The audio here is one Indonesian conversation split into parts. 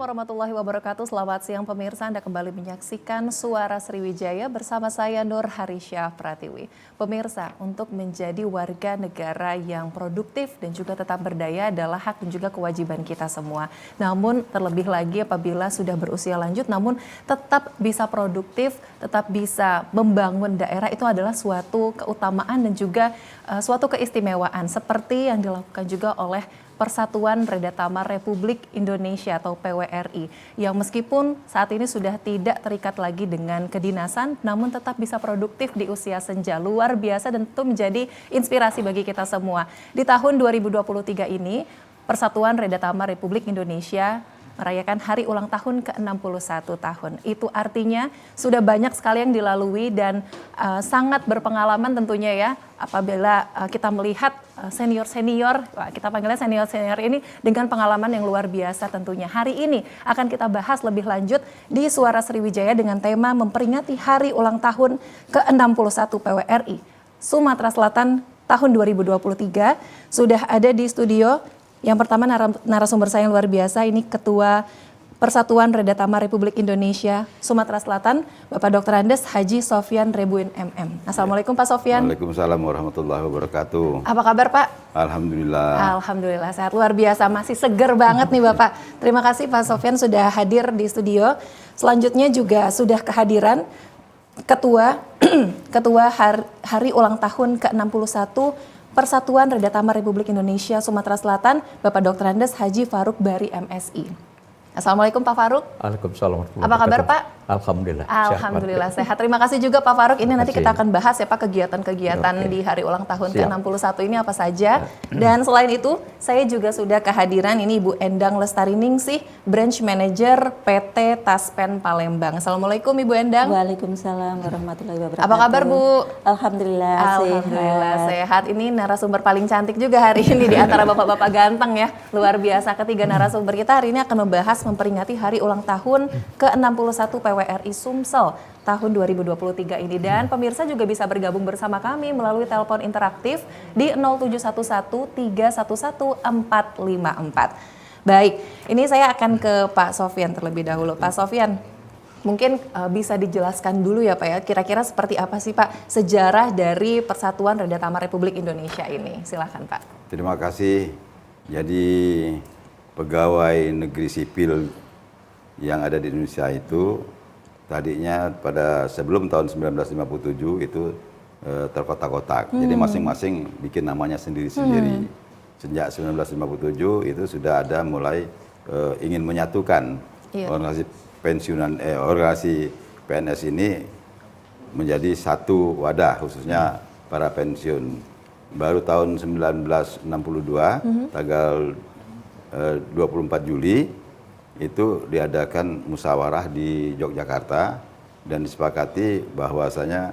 warahmatullahi wabarakatuh. Selamat siang pemirsa, Anda kembali menyaksikan Suara Sriwijaya bersama saya Nur Harisyah Pratiwi. Pemirsa, untuk menjadi warga negara yang produktif dan juga tetap berdaya adalah hak dan juga kewajiban kita semua. Namun terlebih lagi apabila sudah berusia lanjut namun tetap bisa produktif, tetap bisa membangun daerah, itu adalah suatu keutamaan dan juga suatu keistimewaan seperti yang dilakukan juga oleh Persatuan Redatamar Republik Indonesia atau PWRI yang meskipun saat ini sudah tidak terikat lagi dengan kedinasan namun tetap bisa produktif di usia senja. Luar biasa dan tentu menjadi inspirasi bagi kita semua. Di tahun 2023 ini Persatuan Redatamar Republik Indonesia merayakan hari ulang tahun ke-61 tahun. Itu artinya sudah banyak sekali yang dilalui dan sangat berpengalaman tentunya ya apabila kita melihat senior-senior, kita panggilnya senior-senior ini dengan pengalaman yang luar biasa tentunya. Hari ini akan kita bahas lebih lanjut di Suara Sriwijaya dengan tema memperingati hari ulang tahun ke-61 PWRI Sumatera Selatan tahun 2023. Sudah ada di studio. Yang pertama narasumber saya yang luar biasa, ini Ketua Persatuan Redatamar Republik Indonesia Sumatera Selatan, Bapak Dr. Andes Haji Sofyan Rebuin MM. Assalamualaikum Pak Sofyan. Waalaikumsalam warahmatullahi wabarakatuh. Apa kabar Pak? Alhamdulillah. Alhamdulillah sehat, luar biasa, masih seger banget nih Bapak. Terima kasih Pak Sofyan sudah hadir di studio. Selanjutnya juga sudah kehadiran Ketua hari ulang tahun ke-61 Persatuan Redatamar Republik Indonesia Sumatera Selatan, Bapak Dr. Andes Haji Faruk Bari MSI. Assalamualaikum Pak Faruk. Waalaikumsalam. Apa kabar Pak? Alhamdulillah. Alhamdulillah sehat. Terima kasih juga Pak Faruk. Ini nanti kita akan bahas ya Pak kegiatan-kegiatan di hari ulang tahun ke-61 ini apa saja. Dan selain itu saya juga sudah kehadiran ini Ibu Endang Lestariningsih, Branch Manager PT Taspen Palembang. Assalamualaikum Ibu Endang. Waalaikumsalam warahmatullahi wabarakatuh. Apa kabar Bu? Alhamdulillah sehat. Ini narasumber paling cantik juga hari ini di antara bapak-bapak ganteng ya. Luar biasa, ketiga narasumber kita hari ini akan membahas memperingati hari ulang tahun ke-61 PWRI Sumsel tahun 2023 ini. Dan pemirsa juga bisa bergabung bersama kami melalui telepon interaktif di 0711-311-454. Baik, ini saya akan ke Pak Sofyan terlebih dahulu. Pak Sofyan, mungkin bisa dijelaskan dulu ya Pak ya, kira-kira seperti apa sih Pak sejarah dari Persatuan Redatamar Republik Indonesia ini? Silakan Pak. Terima kasih. Jadi pegawai negeri sipil yang ada di Indonesia itu tadinya pada sebelum tahun 1957 itu terkotak-kotak. Jadi masing-masing bikin namanya sendiri-sendiri. Sejak 1957 itu sudah ada mulai ingin menyatukan organisasi organisasi PNS ini menjadi satu wadah khususnya para pensiun. Baru tahun 1962 tanggal 24 Juli itu diadakan musyawarah di Yogyakarta dan disepakati bahwasanya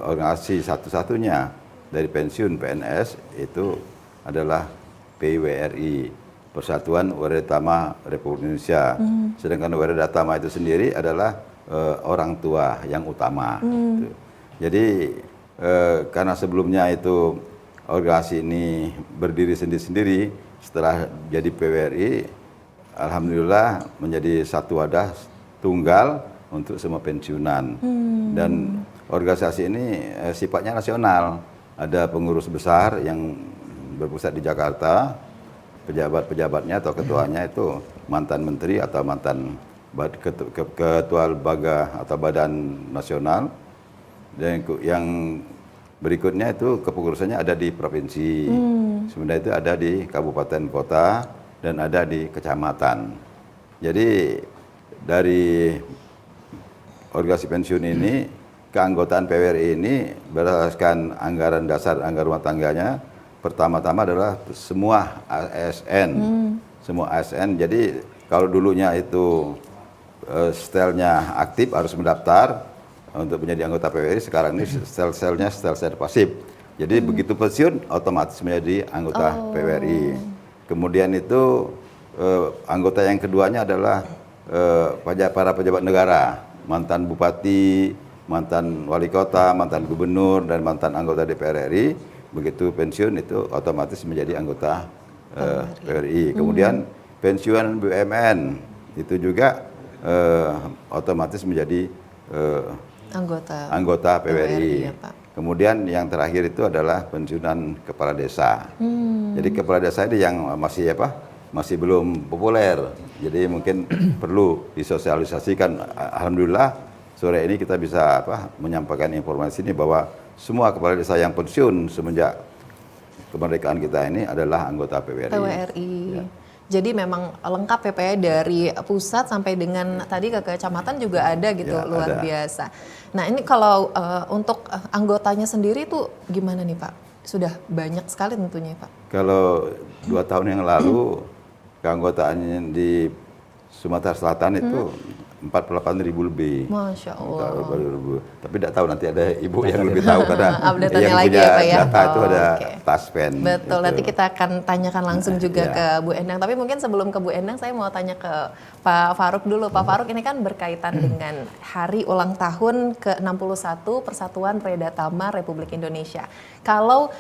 organisasi satu-satunya dari pensiun PNS itu adalah PWRI, Persatuan Redatamar Republik Indonesia. Sedangkan Redatama itu sendiri adalah orang tua yang utama. Jadi karena sebelumnya itu organisasi ini berdiri sendiri-sendiri, setelah jadi PWRI, alhamdulillah menjadi satu wadah tunggal untuk semua pensiunan. Dan organisasi ini sifatnya nasional. Ada pengurus besar yang berpusat di Jakarta, pejabat-pejabatnya atau ketuanya itu mantan menteri atau mantan ketua lembaga atau badan nasional. Dan yang berikutnya itu kepengurusannya ada di provinsi, sebenarnya itu ada di kabupaten kota dan ada di kecamatan. Jadi dari organisasi pensiun ini, keanggotaan PWRI ini berdasarkan anggaran dasar anggaran rumah tangganya, pertama-tama adalah semua ASN, semua ASN. Jadi kalau dulunya itu stelnya aktif harus mendaftar untuk menjadi anggota PWRI, sekarang ini sel-selnya sel-sel pasif. Jadi begitu pensiun otomatis menjadi anggota PWRI. Kemudian itu anggota yang keduanya adalah para pejabat negara, mantan bupati, mantan wali kota, mantan gubernur dan mantan anggota DPR RI. Begitu pensiun itu otomatis menjadi anggota PWRI. Kemudian pensiunan BUMN itu juga otomatis menjadi anggota PWRI. Ya, Pak. Kemudian yang terakhir itu adalah pensiunan kepala desa. Jadi kepala desa ini yang masih belum populer. Jadi mungkin perlu disosialisasikan. Alhamdulillah sore ini kita bisa menyampaikan informasi ini bahwa semua kepala desa yang pensiun semenjak kemerdekaan kita ini adalah anggota PWRI. Ya. Jadi memang lengkap ya Pak ya, dari pusat sampai dengan tadi ke kecamatan juga ada gitu, Ya, luar ada. biasa. Nah ini kalau untuk anggotanya sendiri tuh gimana nih Pak? Sudah banyak sekali tentunya Pak. Kalau 2 tahun yang lalu keanggotaannya di Sumatera Selatan itu 48.000 lebih. Masya Allah. Tapi tidak tahu, nanti ada ibu yang lebih tahu karena Update-nya yang lagi punya ya, Pak ya? data itu ada Oke. Taspen. Betul, gitu. nanti kita akan tanyakan langsung juga Ya. ke Bu Endang. Tapi mungkin sebelum ke Bu Endang, saya mau tanya ke Pak Farouk dulu. Pak Farouk, ini kan berkaitan dengan hari ulang tahun ke-61 Persatuan Predatama Republik Indonesia. Kalau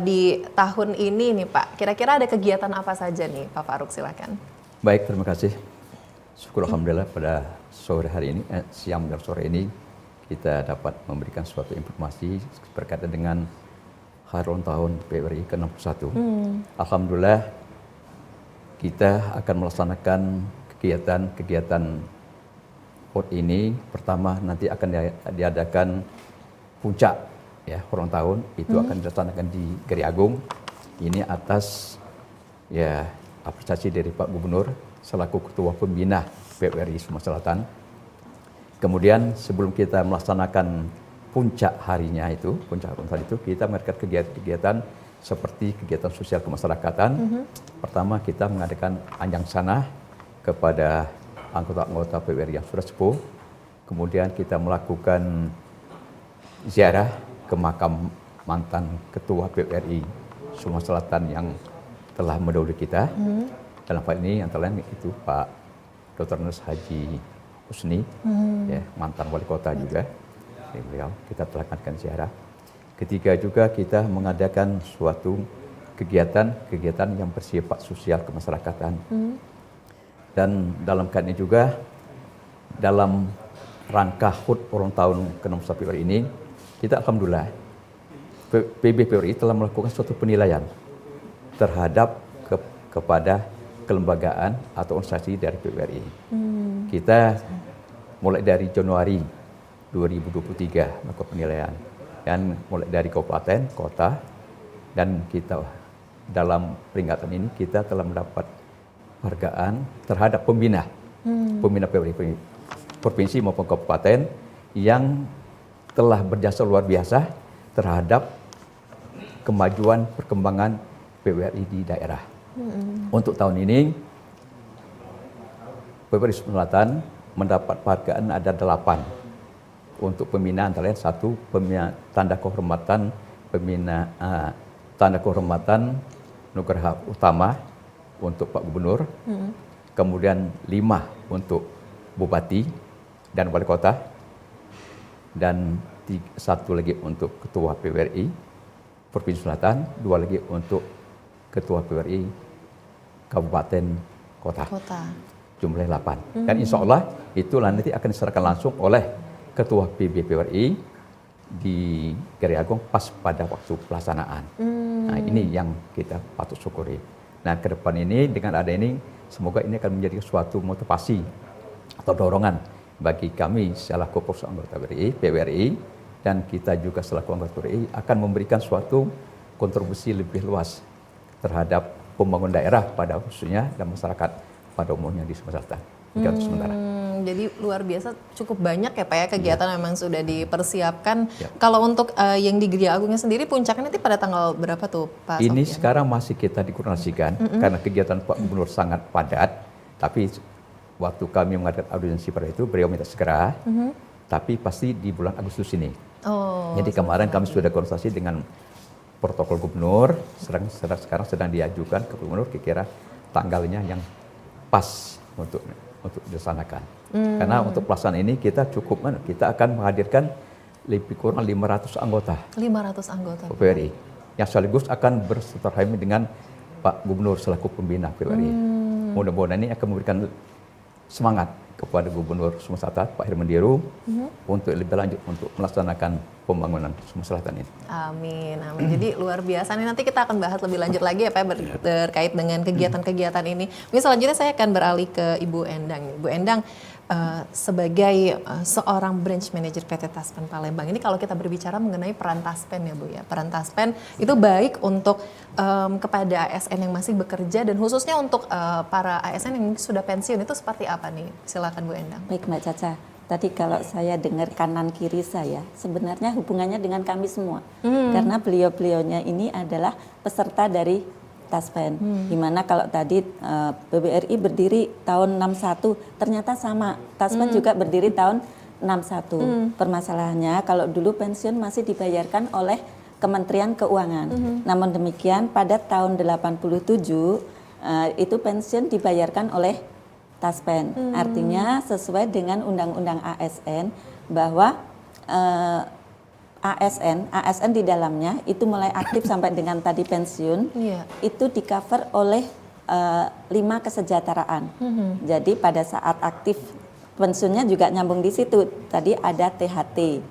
di tahun ini nih Pak, kira-kira ada kegiatan apa saja nih Pak Farouk, silakan. Baik, terima kasih. Syukur alhamdulillah pada sore hari ini, siang dan sore ini kita dapat memberikan suatu informasi berkaitan dengan hari ulang tahun PWRI ke-61. Alhamdulillah kita akan melaksanakan kegiatan HUT ini. Pertama nanti akan diadakan puncak ya ulang tahun, itu akan dilaksanakan di Geri Agung. Ini atas ya apresiasi dari Pak Gubernur selaku Ketua Pembina PWRI Sumatera Selatan. Kemudian sebelum kita melaksanakan puncak harinya itu, puncak ulang tahun itu, kita mengadakan kegiatan seperti kegiatan sosial kemasyarakatan. Pertama kita mengadakan anjang sanah kepada anggota-anggota PWRI yang sudah sepuh. Kemudian kita melakukan ziarah ke makam mantan Ketua PWRI Sumatera Selatan yang telah mendahului kita. Dalam hal ini antara lain itu Pak Dr. Nurus Haji Husni, ya, mantan wali kota juga. Beliau kita telah melakukan ziarah. Ketiga juga kita mengadakan suatu kegiatan yang bersifat sosial kemasyarakatan. Dan dalam kaitan ini juga dalam rangka HUT ulang tahun ke-61 PWRI ini, kita alhamdulillah PB PWRI telah melakukan suatu penilaian terhadap kepada kelembagaan atau organisasi dari PWRI. Kita mulai dari Januari 2023 melakukan penilaian, dan mulai dari kabupaten, kota, dan kita dalam peringatan ini kita telah mendapat penghargaan terhadap pembina PWRI provinsi maupun kabupaten yang telah berjasa luar biasa terhadap kemajuan perkembangan PWRI di daerah. Untuk tahun ini PWRI Sumatera Selatan mendapat penghargaan ada 8 untuk pembinaan, antara lain 1 pembina tanda kehormatan tanda kehormatan Nugraha Utama untuk Pak Gubernur, kemudian 5 untuk Bupati dan Wali Kota, dan 1 lagi untuk Ketua PWRI Provinsi Selatan, 2 lagi untuk Ketua PWRI Kabupaten Kota. Jumlah 8. Dan insya Allah itulah nanti akan diserahkan langsung oleh Ketua PB PWRI di Geri Agung pas pada waktu pelaksanaan. Nah ini yang kita patut syukuri. Nah ke depan ini dengan ada ini, semoga ini akan menjadi suatu motivasi atau dorongan bagi kami selaku anggota PWRI, dan kita juga selaku anggota PWRI akan memberikan suatu kontribusi lebih luas terhadap pembangunan daerah pada khususnya dan masyarakat pada umumnya di Sumatera Selatan. Untuk sementara. Jadi luar biasa, cukup banyak ya Pak ya kegiatan memang sudah dipersiapkan. Ya. Kalau untuk yang di Geri Agungnya sendiri puncaknya nanti pada tanggal berapa tuh Pak Ini Sofyan? sekarang masih kita dikoordinasikan karena kegiatan Pak Gubernur sangat padat, tapi waktu kami mengadakan audiensi pada itu beliau minta segera, tapi pasti di bulan Agustus ini. Oh, Jadi kemarin kami sudah koordinasi dengan protokol gubernur, sekarang sedang diajukan ke gubernur kira-kira tanggalnya yang pas untuk dilaksanakan. Karena untuk pelaksanaan ini kita akan menghadirkan lebih kurang 500 anggota 500 anggota PWRI yang sekaligus akan bersilaturahmi dengan Pak Gubernur selaku pembina PWRI. Mudah-mudahan ini akan memberikan semangat kepada Gubernur Sumatera Selatan Pak Hermandiru untuk lebih lanjut untuk melaksanakan pembangunan Sumatera Selatan ini. Amin, amin. Jadi luar biasa nih, nanti kita akan bahas lebih lanjut lagi ya Pak terkait dengan kegiatan-kegiatan ini. Mungkin selanjutnya saya akan beralih ke Ibu Endang. Ibu Endang, sebagai seorang branch manager PT Taspen Palembang, ini kalau kita berbicara mengenai peran Taspen ya Bu ya, peran Taspen itu baik untuk kepada ASN yang masih bekerja dan khususnya untuk para ASN yang sudah pensiun itu seperti apa nih? Silakan Bu Endang. Baik Mbak Caca, tadi kalau saya dengar kanan kiri saya, sebenarnya hubungannya dengan kami semua. Karena beliau-beliaunya ini adalah peserta dari Taspen. Dimana kalau tadi PBRI berdiri tahun 61, ternyata sama. Taspen juga berdiri tahun 61. Permasalahannya kalau dulu pensiun masih dibayarkan oleh Kementerian Keuangan. Namun demikian pada tahun 87 itu pensiun dibayarkan oleh Taspen. Artinya sesuai dengan Undang-Undang ASN bahwa ASN di dalamnya itu mulai aktif sampai dengan tadi pensiun, itu di cover oleh 5 kesejahteraan. Jadi pada saat aktif pensiunnya juga nyambung di situ. Tadi ada THT,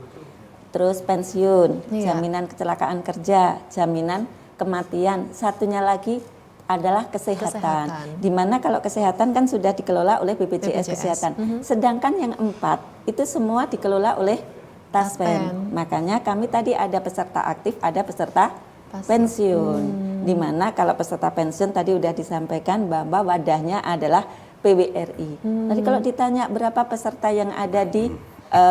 terus pensiun, jaminan kecelakaan kerja, jaminan kematian. Satunya lagi adalah kesehatan. Di mana kalau kesehatan kan sudah dikelola oleh BPJS Kesehatan. Sedangkan yang 4 itu semua dikelola oleh Taspen. Makanya kami tadi ada peserta aktif, ada peserta pensiun. Di mana kalau peserta pensiun tadi udah disampaikan bahwa wadahnya adalah PBRI. Jadi kalau ditanya berapa peserta yang ada di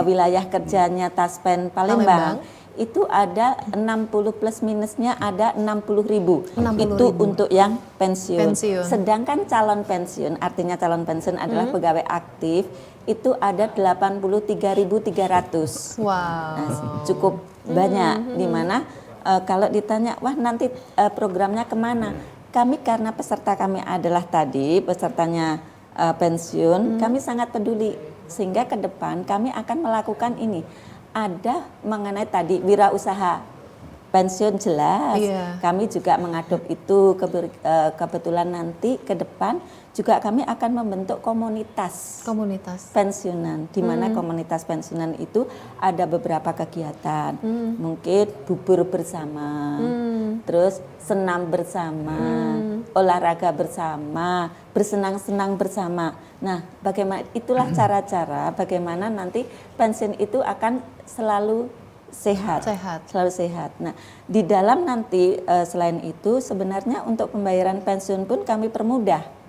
wilayah kerjanya Taspen Palembang, itu ada 60 plus minusnya ada 60.000. Itu untuk yang pensiun. Sedangkan calon pensiun, artinya calon pensiun adalah pegawai aktif, itu ada 83.300. Nah, cukup banyak. Dimana kalau ditanya, wah nanti programnya kemana? Kami karena peserta kami adalah tadi pesertanya pensiun, kami sangat peduli sehingga ke depan kami akan melakukan ini. Ada mengenai tadi wirausaha pensiun jelas, kami juga mengadop itu. Kebetulan nanti ke depan juga kami akan membentuk komunitas pensiunan, di mana komunitas pensiunan itu ada beberapa kegiatan, mungkin bubur bersama, terus senam bersama, olahraga bersama, bersenang-senang bersama. Nah, bagaimana itulah cara-cara bagaimana nanti pensiun itu akan selalu sehat. Selalu sehat. Nah, di dalam nanti selain itu sebenarnya untuk pembayaran pensiun pun kami permudah.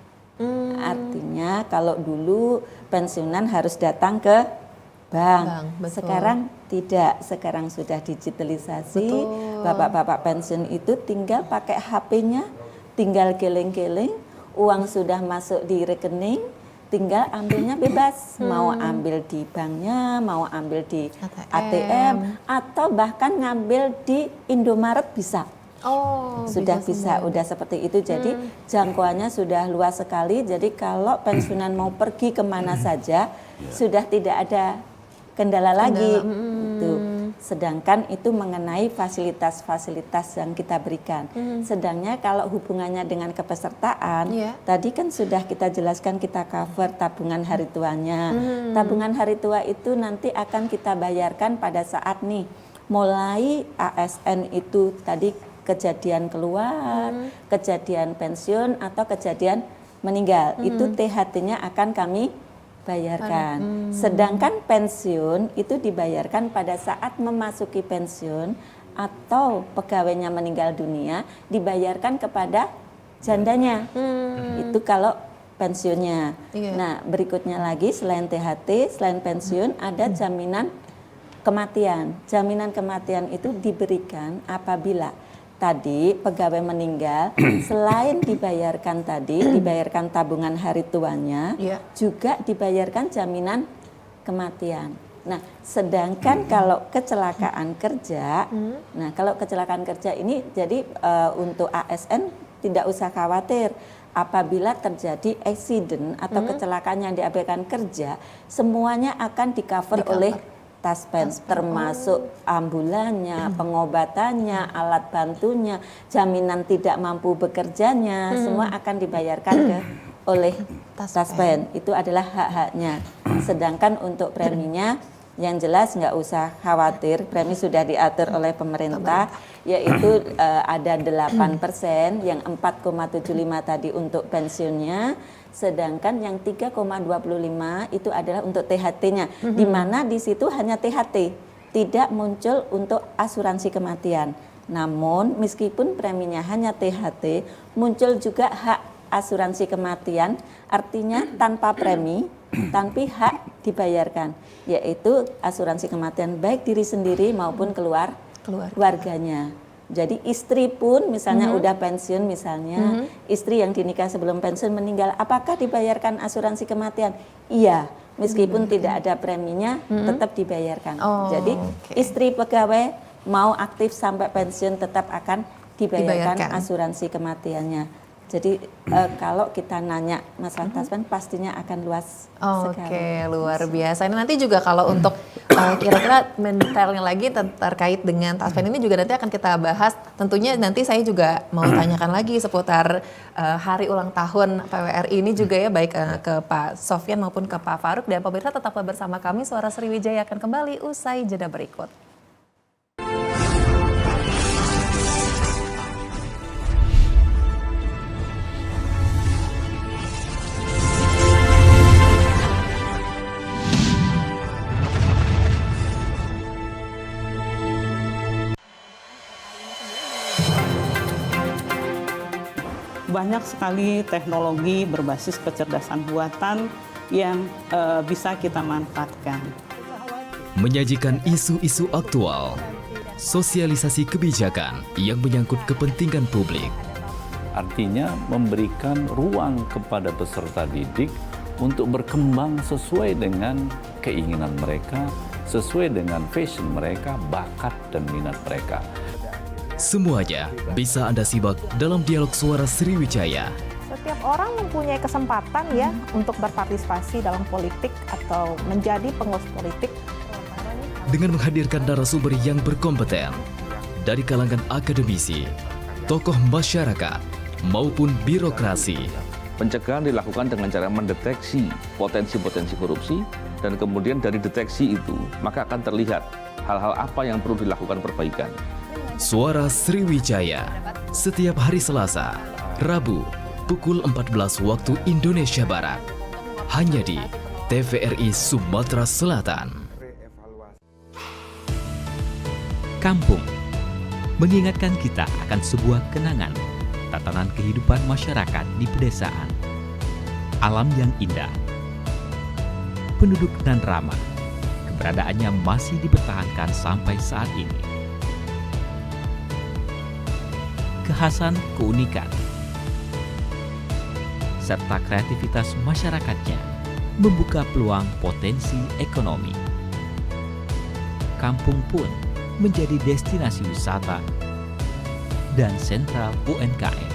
Artinya kalau dulu pensiunan harus datang ke bank. Sekarang tidak, sekarang sudah digitalisasi. Bapak-bapak pensiun itu tinggal pakai HP-nya, tinggal geleng-geleng, uang sudah masuk di rekening, tinggal ambilnya bebas, mau ambil di banknya, mau ambil di ATM, atau bahkan ngambil di Indomaret bisa. Sudah bisa, udah seperti itu. Jadi jangkauannya sudah luas sekali. Jadi kalau pensiunan mau pergi kemana saja, sudah tidak ada kendala lagi. Sedangkan itu mengenai fasilitas-fasilitas yang kita berikan. Sedangnya kalau hubungannya dengan kepesertaan, tadi kan sudah kita jelaskan, kita cover tabungan hari tuanya. Tabungan hari tua itu nanti akan kita bayarkan pada saat nih, mulai ASN itu tadi kejadian keluar, kejadian pensiun atau kejadian meninggal. Itu THT-nya akan kami bayarkan. Sedangkan pensiun itu dibayarkan pada saat memasuki pensiun atau pegawainya meninggal dunia, dibayarkan kepada jandanya. Itu kalau pensiunnya. Nah, berikutnya lagi selain THT, selain pensiun ada jaminan kematian. Jaminan kematian itu diberikan apabila tadi pegawai meninggal, selain dibayarkan dibayarkan tabungan hari tuanya, juga dibayarkan jaminan kematian. Nah, sedangkan kalau kecelakaan kerja, nah kalau kecelakaan kerja ini jadi untuk ASN tidak usah khawatir. Apabila terjadi accident atau kecelakaan yang diakibatkan kerja, semuanya akan di-cover oleh Taspen, termasuk ambulannya, pengobatannya, alat bantunya, jaminan tidak mampu bekerjanya, semua akan dibayarkan ke oleh Taspen. Itu adalah hak-haknya. Sedangkan untuk preminya yang jelas nggak usah khawatir, premi sudah diatur oleh pemerintah, yaitu ada 8%, yang 4,75 tadi untuk pensiunnya, sedangkan yang 3,25 itu adalah untuk THT-nya, di mana di situ hanya THT, tidak muncul untuk asuransi kematian. Namun meskipun preminya hanya THT, muncul juga hak asuransi kematian, artinya tanpa premi, tapi hak dibayarkan, yaitu asuransi kematian baik diri sendiri maupun keluarganya. Jadi istri pun misalnya udah pensiun misalnya, istri yang dinikah sebelum pensiun meninggal, apakah dibayarkan asuransi kematian? Iya, meskipun tidak ada preminya tetap dibayarkan. Jadi istri pegawai mau aktif sampai pensiun tetap akan dibayarkan asuransi kematiannya. Jadi kalau kita nanya masalah Taspen pastinya akan luas sekali. Oke, luar biasa. Ini nanti juga kalau untuk kira-kira mendetailnya lagi terkait dengan Taspen ini juga nanti akan kita bahas. Tentunya nanti saya juga mau tanyakan lagi seputar hari ulang tahun PWRI ini juga ya, baik ke Pak Sofyan maupun ke Pak Farouk. Dan pemirsa tetaplah bersama kami, Suara Sriwijaya akan kembali usai jeda berikut. Banyak sekali teknologi berbasis kecerdasan buatan yang bisa kita manfaatkan. Menyajikan isu-isu aktual, sosialisasi kebijakan yang menyangkut kepentingan publik. Artinya memberikan ruang kepada peserta didik untuk berkembang sesuai dengan keinginan mereka, sesuai dengan passion mereka, bakat dan minat mereka. Semuanya bisa Anda simak dalam dialog Suara Sriwijaya. Setiap orang mempunyai kesempatan ya untuk berpartisipasi dalam politik atau menjadi pengurus politik. Dengan menghadirkan narasumber yang berkompeten dari kalangan akademisi, tokoh masyarakat, maupun birokrasi. Pencegahan dilakukan dengan cara mendeteksi potensi-potensi korupsi, dan kemudian dari deteksi itu maka akan terlihat hal-hal apa yang perlu dilakukan perbaikan. Suara Sriwijaya, setiap hari Selasa, Rabu, pukul 14 waktu Indonesia Barat. Hanya di TVRI Sumatera Selatan. Kampung mengingatkan kita akan sebuah kenangan, tatanan kehidupan masyarakat di pedesaan. Alam yang indah, penduduk dan ramah, keberadaannya masih dipertahankan sampai saat ini. Kekhasan, keunikan, serta kreativitas masyarakatnya membuka peluang potensi ekonomi. Kampung pun menjadi destinasi wisata dan sentral UMKM.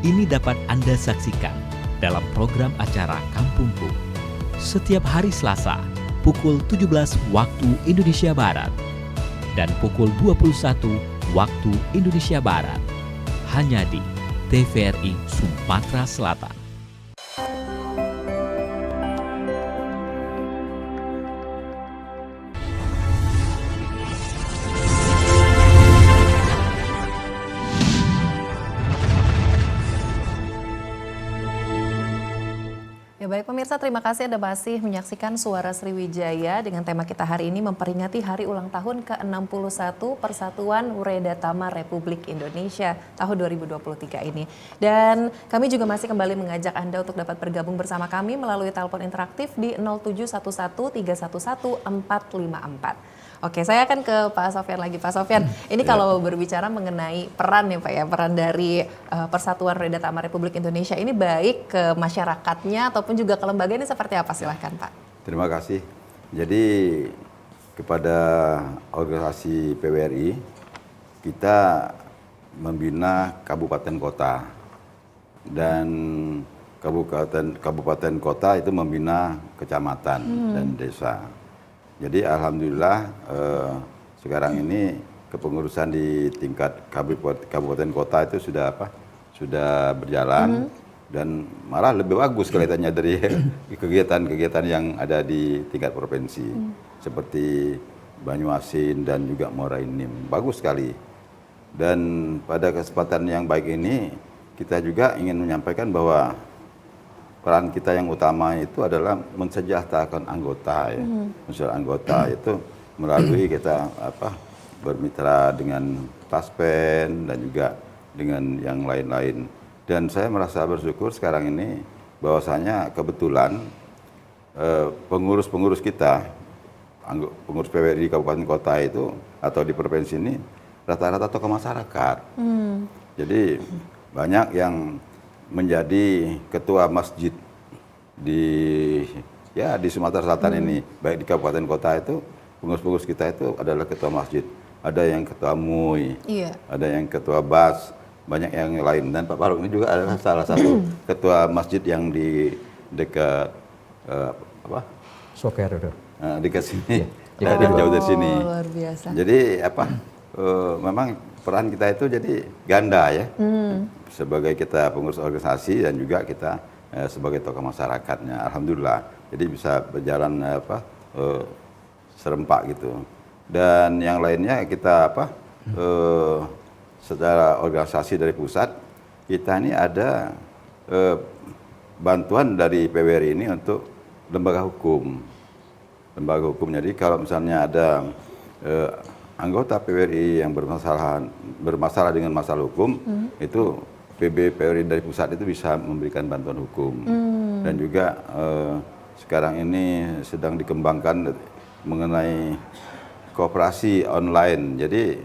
Ini dapat Anda saksikan dalam program acara Kampungku setiap hari Selasa pukul 17 waktu Indonesia Barat dan pukul 21 waktu Indonesia Barat, hanya di TVRI Sumatera Selatan. Ya baik pemirsa, terima kasih Anda masih menyaksikan Suara Sriwijaya dengan tema kita hari ini memperingati hari ulang tahun ke-61 Persatuan Uredatama Republik Indonesia tahun 2023 ini. Dan kami juga masih kembali mengajak Anda untuk dapat bergabung bersama kami melalui telepon interaktif di 0711 311 454. Oke, saya akan ke Pak Sofyan lagi. Pak Sofyan, ini kalau berbicara mengenai peran ya Pak ya, peran dari Persatuan Uredatama Republik Indonesia ini baik ke masyarakatnya ataupun juga ke lembaga ini seperti apa? Silahkan Pak. Terima kasih. Jadi kepada organisasi PWRI, kita membina kabupaten kota. Dan kabupaten kota itu membina kecamatan dan desa. Jadi alhamdulillah sekarang ini kepengurusan di tingkat kabupaten kota itu sudah berjalan dan malah lebih bagus kelihatannya dari kegiatan-kegiatan yang ada di tingkat provinsi seperti Banyuasin dan juga Muara Enim. Bagus sekali. Dan pada kesempatan yang baik ini kita juga ingin menyampaikan bahwa peran kita yang utama itu adalah mensejahterakan anggota ya. Mensejahterakan anggota itu melalui kita bermitra dengan Taspen dan juga dengan yang lain-lain. Dan saya merasa bersyukur sekarang ini bahwasanya kebetulan pengurus-pengurus kita, pengurus PWRI di kabupaten kota itu atau di provinsi ini rata-rata tokoh masyarakat. Jadi banyak yang menjadi ketua masjid di Sumatera Selatan ini, baik di kabupaten kota itu pengurus-pengurus kita itu adalah ketua masjid. Ada yang ketua MUI, ada yang ketua BAS, banyak yang lain. Dan Pak Faruk ini juga adalah salah satu ketua masjid yang di dekat Soker. Dekat sini, Iya, jauh dari sini. Luar biasa. Jadi memang peran kita itu jadi ganda ya, sebagai kita pengurus organisasi dan juga kita sebagai tokoh masyarakatnya. Alhamdulillah, jadi bisa berjalan serempak gitu. Dan yang lainnya kita secara organisasi dari pusat, kita ini ada bantuan dari PWRI ini untuk lembaga hukum. Lembaga hukum, jadi kalau misalnya ada anggota PWRI yang bermasalah dengan masalah hukum, itu PB PWRI dari pusat itu bisa memberikan bantuan hukum. Dan juga sekarang ini sedang dikembangkan mengenai koperasi online. Jadi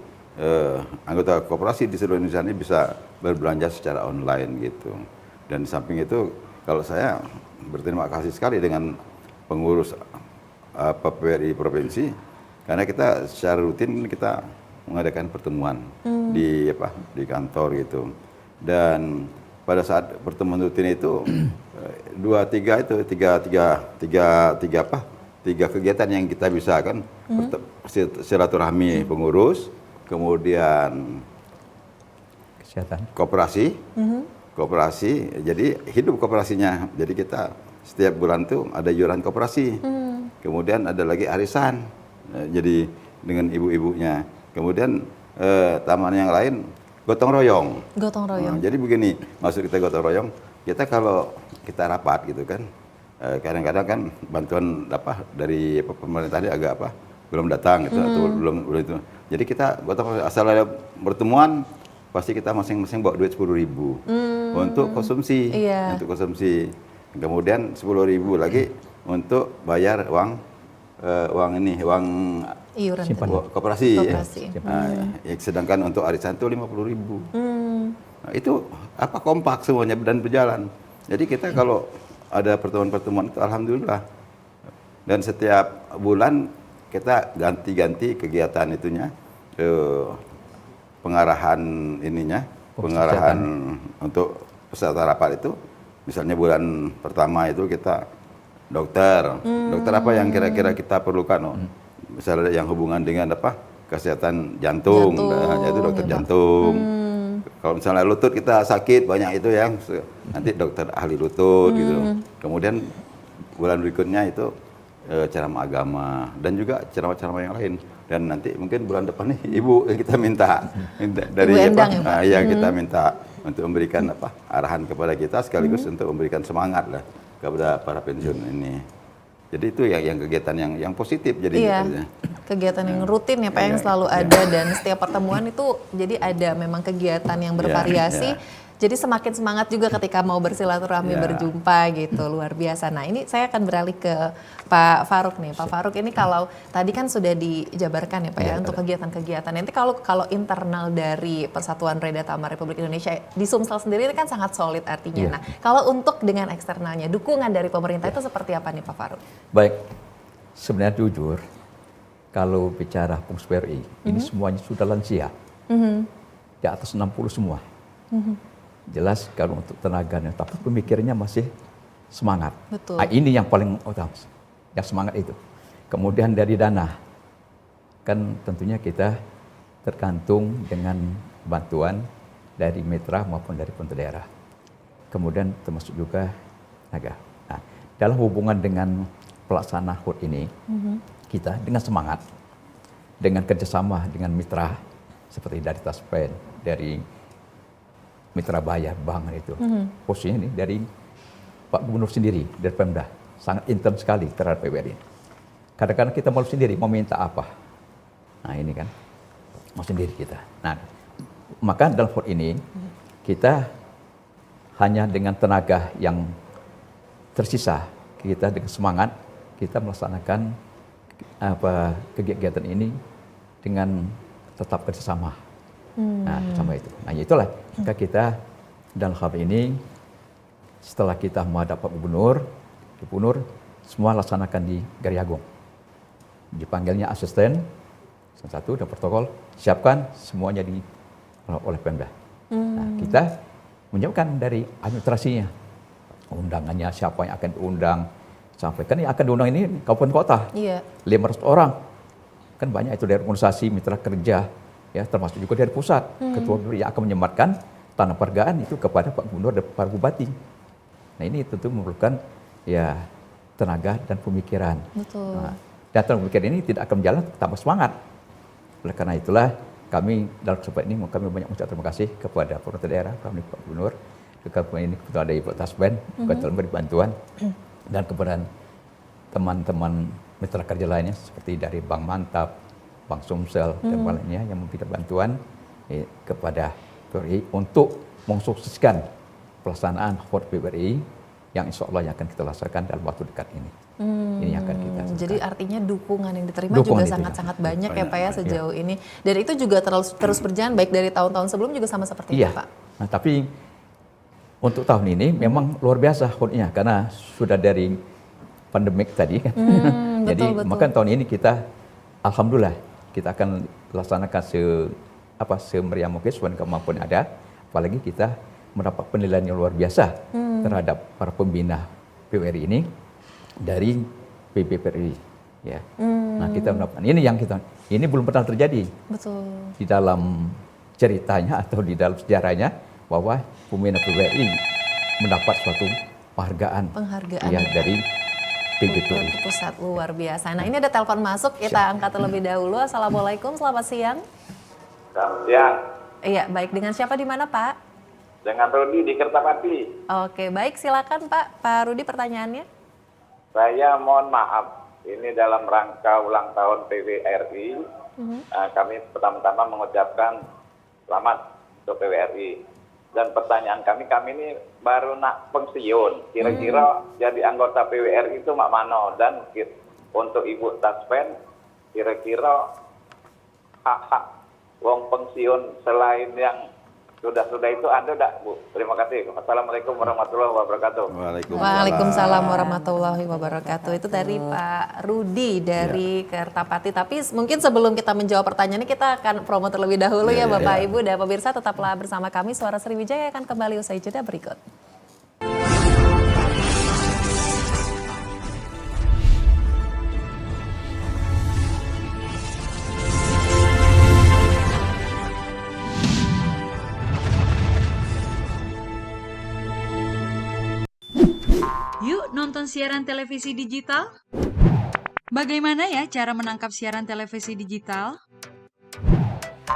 anggota koperasi di seluruh Indonesia ini bisa berbelanja secara online gitu. Dan di samping itu, kalau saya berterima kasih sekali dengan pengurus PWRI provinsi, karena kita secara rutin kita mengadakan pertemuan di kantor gitu. Dan pada saat pertemuan rutin itu tiga kegiatan yang kita bisa kan, silaturahmi pengurus, kemudian Kesehatan. koperasi, jadi hidup koperasinya. Jadi kita setiap bulan tuh ada iuran koperasi, kemudian ada lagi arisan, jadi dengan ibu-ibunya, kemudian taman yang lain gotong royong. Gotong royong. Jadi begini, maksud kita gotong royong, kita kalau kita rapat gitu kan, kadang-kadang kan bantuan dari pemerintah ini agak belum datang gitu, atau belum itu. Jadi kita gotong asal ada pertemuan, pasti kita masing-masing bawa duit 10.000 untuk konsumsi, untuk konsumsi. Kemudian 10.000 lagi untuk bayar uang iuran koperasi. Sedangkan untuk arisan itu 50.000. Nah, itu kompak semuanya dan berjalan. Jadi kita kalau ada pertemuan-pertemuan itu alhamdulillah. Dan setiap bulan kita ganti-ganti kegiatan itunya, pengarahan pengarahan untuk peserta rapat itu. Misalnya bulan pertama itu kita dokter apa yang kira-kira kita perlukan, misalnya yang hubungan dengan kesehatan jantung. Nah, itu dokter jantung. Kalau misalnya lutut kita sakit banyak itu yang nanti dokter ahli lutut gitu. Kemudian bulan berikutnya itu ceramah agama dan juga ceramah-ceramah yang lain. Dan nanti mungkin bulan depan nih ibu kita minta dari kita minta untuk memberikan arahan kepada kita, sekaligus untuk memberikan semangat lah kepada para pensiun ini. Jadi itu yang kegiatan yang positif jadi kegiatan yang rutin ya Pak, yang selalu ada, dan setiap pertemuan itu jadi ada memang kegiatan yang bervariasi. Jadi semakin semangat juga ketika mau bersilaturahmi, berjumpa gitu, luar biasa. Nah ini saya akan beralih ke Pak Faruk nih. Pak Faruk ini kalau tadi kan sudah dijabarkan ya Pak untuk kegiatan-kegiatan. Nanti kalau internal dari Persatuan Reda Tama Republik Indonesia di Sumsel sendiri ini kan sangat solid artinya. Nah kalau untuk dengan eksternalnya, dukungan dari pemerintah itu seperti apa nih Pak Faruk? Baik, sebenarnya jujur, kalau bicara pengurus PWRI, ini semuanya sudah lansia, di atas 60 semua. Jelas kalau untuk tenaganya, tapi pemikirannya masih semangat. Betul. Nah, ini yang paling utama, yang semangat itu. Kemudian dari dana, kan tentunya kita tergantung dengan bantuan dari mitra maupun dari pemerintah daerah. kemudian termasuk juga tenaga. Nah, dalam hubungan dengan pelaksana HUT ini, kita dengan semangat, dengan kerjasama dengan mitra seperti dari Taspen, dari mitra bayar bank itu, khususnya ini dari Pak Gubernur sendiri, dari Pemda, sangat intens sekali terhadap PWRI. Kadang-kadang kita malu sendiri mau minta apa. Nah ini kan, mau sendiri kita. Nah, maka dalam HUT ini kita hanya dengan tenaga yang tersisa, kita dengan semangat, kita melaksanakan kegiatan ini dengan tetap kerjasama. Nah, sama itu. Nah, itulah maka kita dalam hal ini setelah kita menghadap Pak Gubernur semua laksanakan di Gari Agung. Dipanggilnya asisten satu dan protokol, siapkan semuanya oleh Pemda. Nah, kita menyiapkan dari administrasinya, undangannya siapa yang akan diundang, sampai kan yang akan diundang ini kabupaten kota, 500 orang, kan banyak itu dari organisasi mitra kerja, ya termasuk juga dari pusat, ketua yang akan menyematkan tanah pergaan itu kepada Pak Gubernur dan Pak Bupati. Nah ini tentu memerlukan ya tenaga dan pemikiran. Betul. Nah, dan pemikiran ini tidak akan berjalan tambah semangat. Oleh karena itulah kami dalam kesempatan ini kami banyak mengucapkan terima kasih kepada pemerintah daerah, Pak Gubernur, kemudian ini kebetulan dari Ibu Tasben, kebetulan beri bantuan, dan kepada teman-teman mitra kerja lainnya seperti dari Bank Mantap, Bank Sumsel, dan lainnya yang memberikan bantuan kepada PWRI untuk mensukseskan pelaksanaan HUT PWRI yang insya Allah yang akan kita laksanakan dalam waktu dekat ini. Ini yang akan kita laksanakan. Jadi artinya dukungan yang diterima juga sangat-sangat banyak ya Pak ya sejauh ini. Dan itu juga terus berjalan baik dari tahun-tahun sebelum juga sama seperti itu Pak. Nah tapi untuk tahun ini memang luar biasa HUT-nya karena sudah dari pandemik tadi kan. Jadi maka tahun ini kita alhamdulillah kita akan laksanakan semeriah mungkin sesuai kemampuan yang ada. Apalagi kita mendapat penilaian yang luar biasa terhadap para pembina PWRI ini dari PPPRI ya. Nah, kita mendapat ini belum pernah terjadi. Betul. Di dalam ceritanya atau di dalam sejarahnya bahwa pembina PWRI mendapat suatu penghargaan ya dari PPPRI pusat, luar biasa. Nah, ini ada telepon masuk, kita angkat terlebih dahulu. Assalamualaikum, selamat siang. Selamat siang. Iya, baik. Dengan siapa di mana, Pak? Dengan Rudi di Kertapati. Oke, baik. Silakan, Pak. Pak Rudi, pertanyaannya. Saya mohon maaf, ini dalam rangka ulang tahun PWRI. Kami pertama-tama mengucapkan selamat untuk PWRI. Dan pertanyaan kami ini baru nak pensiun. Kira-kira jadi anggota PWRI itu mak mano? Dan untuk Ibu Taspen, kira-kira hak-hak wong pensiun selain yang sudah itu ada enggak, Bu? Terima kasih. Assalamualaikum warahmatullahi wabarakatuh. Waalaikumsalam warahmatullahi wabarakatuh. Itu dari Pak Rudi dari Kertapati. Tapi mungkin sebelum kita menjawab pertanyaan ini, kita akan promo terlebih dahulu ya Bapak Ibu dan pemirsa. Tetaplah bersama kami. Suara Sriwijaya akan kembali usai jeda berikut. Yuk nonton siaran televisi digital? Bagaimana ya cara menangkap siaran televisi digital?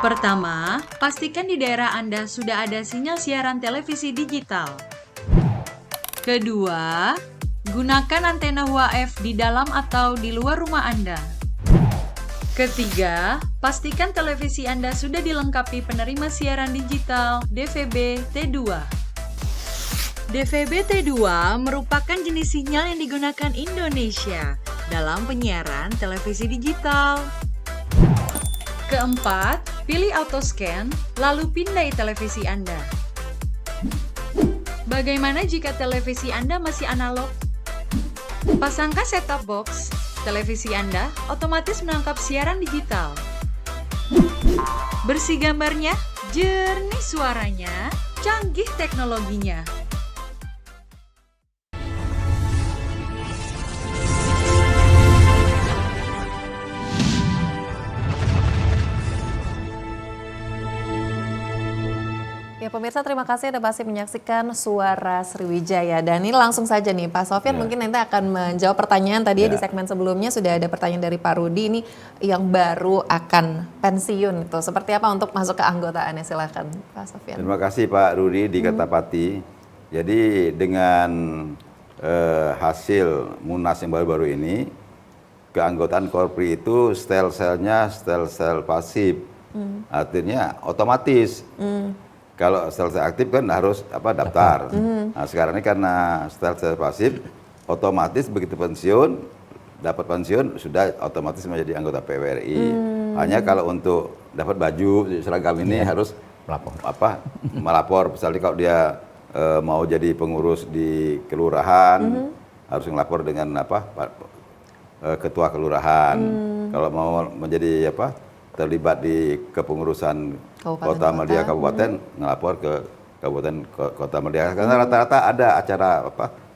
Pertama, pastikan di daerah Anda sudah ada sinyal siaran televisi digital. Kedua, gunakan antena UHF di dalam atau di luar rumah Anda. Ketiga, pastikan televisi Anda sudah dilengkapi penerima siaran digital DVB T2. DVB T2 merupakan jenis sinyal yang digunakan Indonesia dalam penyiaran televisi digital. Keempat, pilih auto scan, lalu pindai televisi Anda. Bagaimana jika televisi Anda masih analog? Pasangkan set-top box, televisi Anda otomatis menangkap siaran digital. Bersih gambarnya, jernih suaranya, canggih teknologinya. Ya pemirsa, terima kasih Anda masih menyaksikan Suara Sriwijaya. Dan ini langsung saja nih, Pak Sofyan mungkin nanti akan menjawab pertanyaan tadi di segmen sebelumnya. Sudah ada pertanyaan dari Pak Rudi ini yang baru akan pensiun itu. Seperti apa untuk masuk ke anggotaannya? Silakan Pak Sofyan. Terima kasih Pak Rudi di Kertapati. Jadi dengan hasil Munas yang baru-baru ini, keanggotaan Korpri itu sel-selnya sel-sel pasif. Artinya otomatis. Kalau sel-sel aktif kan harus daftar. Nah, sekarang ini karena sel-sel pasif, otomatis begitu pensiun, dapat pensiun sudah otomatis menjadi anggota PWRI. Hanya kalau untuk dapat baju seragam ini harus melapor. Misalnya kalau dia mau jadi pengurus di kelurahan, harus melapor dengan ketua kelurahan. Kalau mau menjadi terlibat di kepengurusan Kota Media Kabupaten, ngelapor ke Kabupaten Kota Media. Karena rata-rata ada acara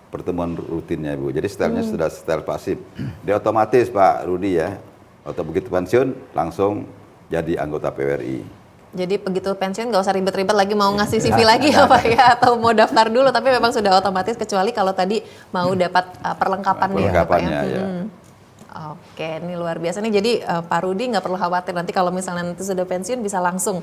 pertemuan rutinnya, Bu. Jadi setelnya sudah setel pasif. Dia otomatis Pak Rudi ya, atau begitu pensiun langsung jadi anggota PWRI. Jadi begitu pensiun nggak usah ribet-ribet lagi mau ngasih CV lagi ya Pak ya, atau mau daftar dulu, tapi memang sudah otomatis kecuali kalau tadi mau dapat perlengkapannya ya Pak ya. Oke, ini luar biasa nih. Jadi Pak Rudi nggak perlu khawatir nanti kalau misalnya nanti sudah pensiun bisa langsung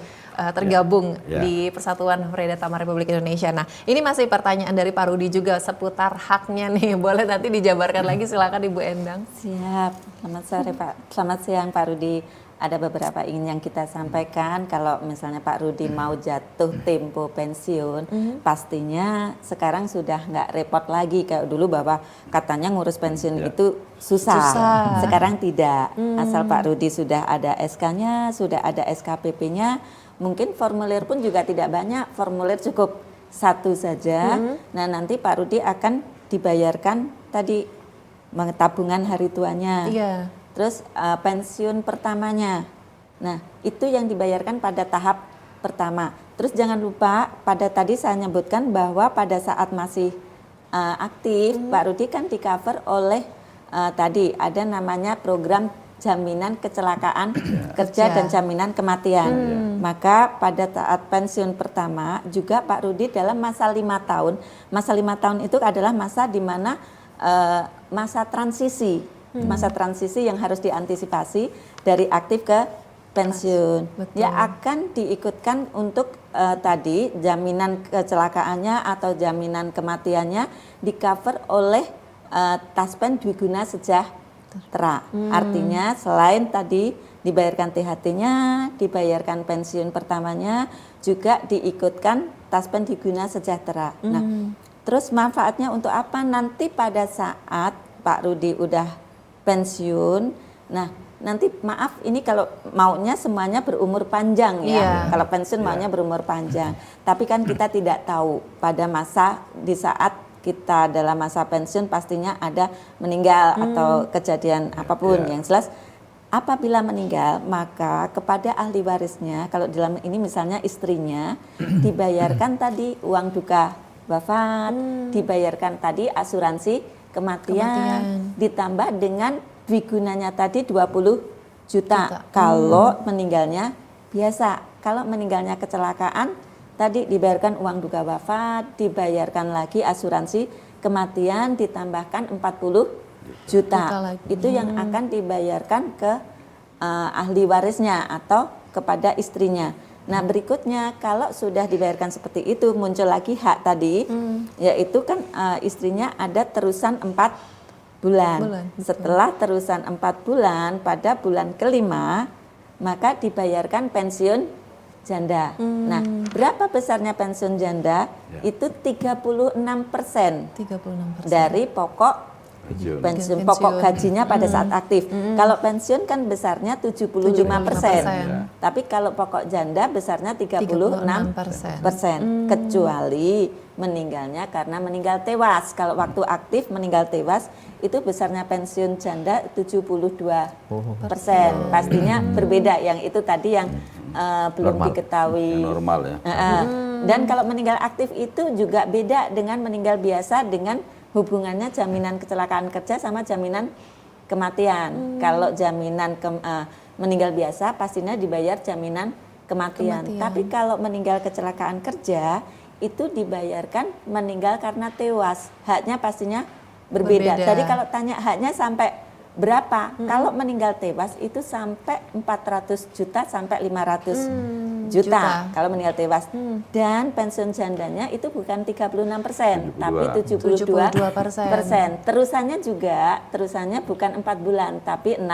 tergabung di Persatuan Peredaran Taman Republik Indonesia. Nah, ini masih pertanyaan dari Pak Rudi juga seputar haknya nih. Boleh nanti dijabarkan lagi, silakan Ibu Endang. Siap. Selamat sore Pak. Selamat siang Pak Rudi. Ada beberapa yang kita sampaikan. Kalau misalnya Pak Rudi mau jatuh tempo pensiun, pastinya sekarang sudah nggak repot lagi kayak dulu bahwa katanya ngurus pensiun itu susah. Sekarang tidak. Asal Pak Rudi sudah ada SK-nya, sudah ada SKPP-nya, mungkin formulir pun juga tidak banyak, formulir cukup satu saja. Nah, nanti Pak Rudi akan dibayarkan tadi tabungan hari tuanya. Terus pensiun pertamanya. Nah, itu yang dibayarkan pada tahap pertama. Terus jangan lupa pada tadi saya nyebutkan bahwa pada saat masih aktif, Pak Rudi kan di cover oleh tadi ada namanya program jaminan kecelakaan kerja dan jaminan kematian. Maka pada saat pensiun pertama juga Pak Rudi dalam masa 5 tahun. Masa 5 tahun itu adalah masa di mana masa transisi. Masa transisi yang harus diantisipasi dari aktif ke pensiun. Ya akan diikutkan untuk tadi jaminan kecelakaannya atau jaminan kematiannya di cover oleh Taspen Dwiguna Sejahtera. Artinya selain tadi dibayarkan THT-nya, dibayarkan pensiun pertamanya, juga diikutkan Taspen Dwiguna Sejahtera. Nah, terus manfaatnya untuk apa? Nanti pada saat Pak Rudi udah pensiun, nah nanti maaf ini kalau maunya semuanya berumur panjang ya, kalau pensiun maunya berumur panjang, tapi kan kita tidak tahu pada masa di saat kita dalam masa pensiun pastinya ada meninggal atau kejadian apapun. Yang jelas apabila meninggal maka kepada ahli warisnya, kalau dalam ini misalnya istrinya dibayarkan tadi uang duka wafat, dibayarkan tadi asuransi kematian, ditambah dengan dwigunanya tadi 20 juta. Kalau meninggalnya biasa. Kalau meninggalnya kecelakaan, tadi dibayarkan uang duka wafat, dibayarkan lagi asuransi kematian, ditambahkan 40 juta. Itu yang akan dibayarkan ke ahli warisnya atau kepada istrinya. Nah berikutnya kalau sudah dibayarkan seperti itu muncul lagi hak tadi, yaitu kan istrinya ada terusan 4 bulan. Setelah terusan 4 bulan pada bulan kelima maka dibayarkan pensiun janda. Nah berapa besarnya pensiun janda? Itu 36% dari pokok pensiun pokok gajinya pada saat aktif. Kalau pensiun kan besarnya 75%. Tapi kalau pokok janda besarnya 36%. Kecuali meninggalnya karena meninggal tewas. Kalau waktu aktif meninggal tewas itu besarnya pensiun janda 72%. Pastinya berbeda, yang itu tadi yang belum diketahui. Yang normal ya. Dan kalau meninggal aktif itu juga beda dengan meninggal biasa, dengan hubungannya jaminan kecelakaan kerja sama jaminan kematian. Kalau jaminan meninggal biasa pastinya dibayar jaminan kematian. Tapi kalau meninggal kecelakaan kerja itu dibayarkan meninggal karena tewas. Haknya pastinya berbeda. Tadi kalau tanya haknya sampai berapa? Kalau meninggal tewas itu sampai 400 juta sampai 500 juta kalau meninggal tewas. Dan pensiun jandanya itu bukan 36%, tapi 72%. Terusannya bukan 4 bulan, tapi 6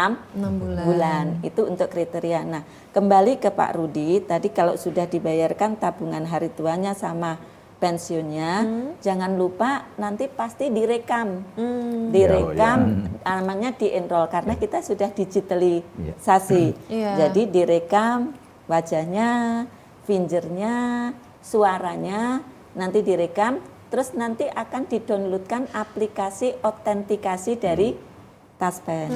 bulan. Itu untuk kriteria. Nah, kembali ke Pak Rudi, tadi kalau sudah dibayarkan tabungan hari tuanya sama pensiunnya, jangan lupa nanti pasti direkam, namanya di-enroll karena kita sudah digitalisasi. Jadi direkam wajahnya, fingernya, suaranya, nanti direkam, terus nanti akan didownloadkan aplikasi autentikasi dari Taspen.